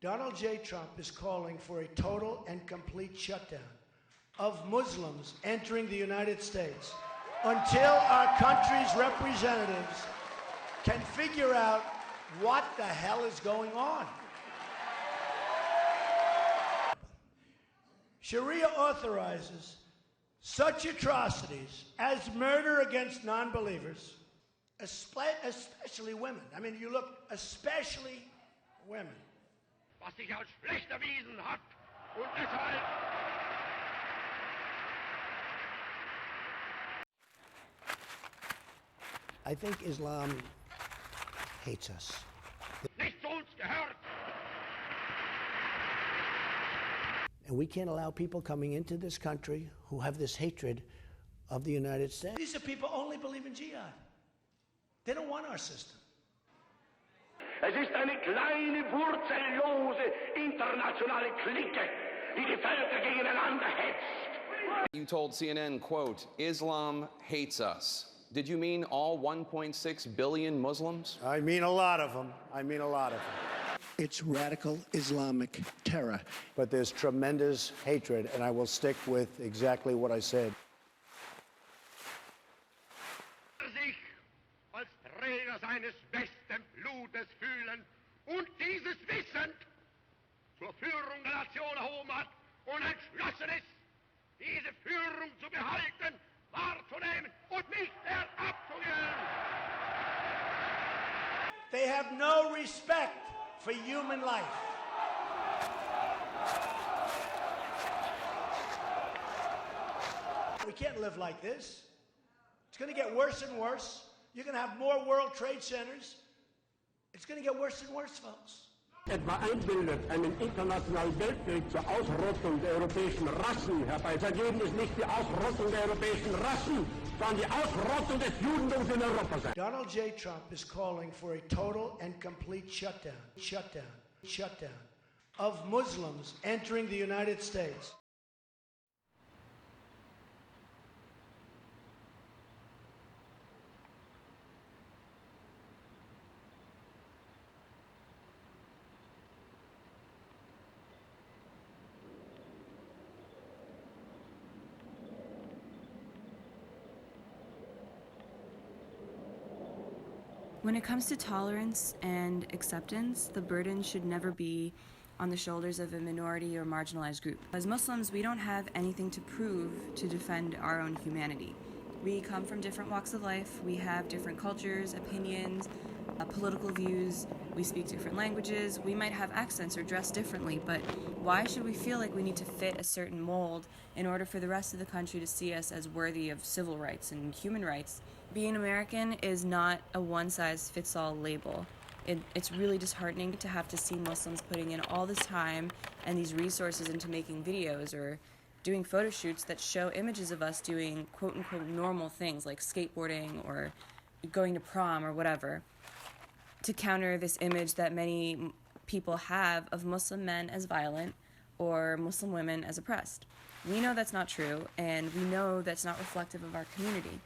Donald J. Trump is calling for a total and complete shutdown of Muslims entering the United States until our country's representatives can figure out what the hell is going on. Sharia authorizes such atrocities as murder against non-believers, especially women. I mean, you look, especially women. Was sich als schlecht erwiesen hat und deshalb I think Islam hates us. nicht zu uns gehört. And we can't allow people coming into this country who have this hatred of the United States. These are people who only believe in jihad. They don't want our system. Es ist eine kleine, wurzellose internationale Clique, die die Völker gegeneinander hetzt. You told CNN, quote, Islam hates us. Did you mean all 1.6 billion Muslims? I mean a lot of them. It's radical Islamic terror. But there's tremendous hatred, and I will stick with exactly what I said. Sich als Träger seines besten Blutes fühlen und dieses wissend zur Führung der Nation erhoben hat und entschlossen ist, diese Führung zu behalten, wahrzunehmen und nicht mehr abzugeben. They have no respect for human life. We can't live like this. It's going to get worse and worse. You're going to have more World Trade Centers. It's going to get worse and worse, folks. Etwa einbildet, einen internationalen Weltkrieg zur Ausrottung der europäischen Rassen herbei. Vergeben ist nicht die Ausrottung der europäischen Rassen, sondern die Ausrottung des Judentums in Europa sein. Donald J. Trump is calling for a total and complete shutdown of Muslims entering the United States. When it comes to tolerance and acceptance, the burden should never be on the shoulders of a minority or marginalized group. As Muslims, we don't have anything to prove to defend our own humanity. We come from different walks of life, we have different cultures, opinions, political views, we speak different languages, we might have accents or dress differently, but why should we feel like we need to fit a certain mold in order for the rest of the country to see us as worthy of civil rights and human rights? Being American is not a one-size-fits-all label. It's really disheartening to have to see Muslims putting in all this time and these resources into making videos or doing photo shoots that show images of us doing quote-unquote normal things like skateboarding or going to prom or whatever, to counter this image that many people have of Muslim men as violent or Muslim women as oppressed. We know that's not true, and we know that's not reflective of our community.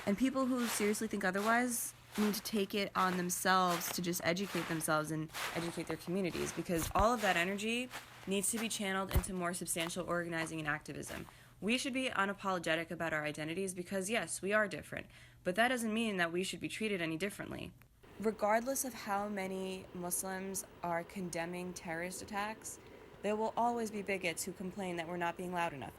And people who seriously think otherwise need to take it on themselves to just educate themselves and educate their communities, because all of that energy needs to be channeled into more substantial organizing and activism. We should be unapologetic about our identities because, yes, we are different, but that doesn't mean that we should be treated any differently. Regardless of how many Muslims are condemning terrorist attacks, there will always be bigots who complain that we're not being loud enough.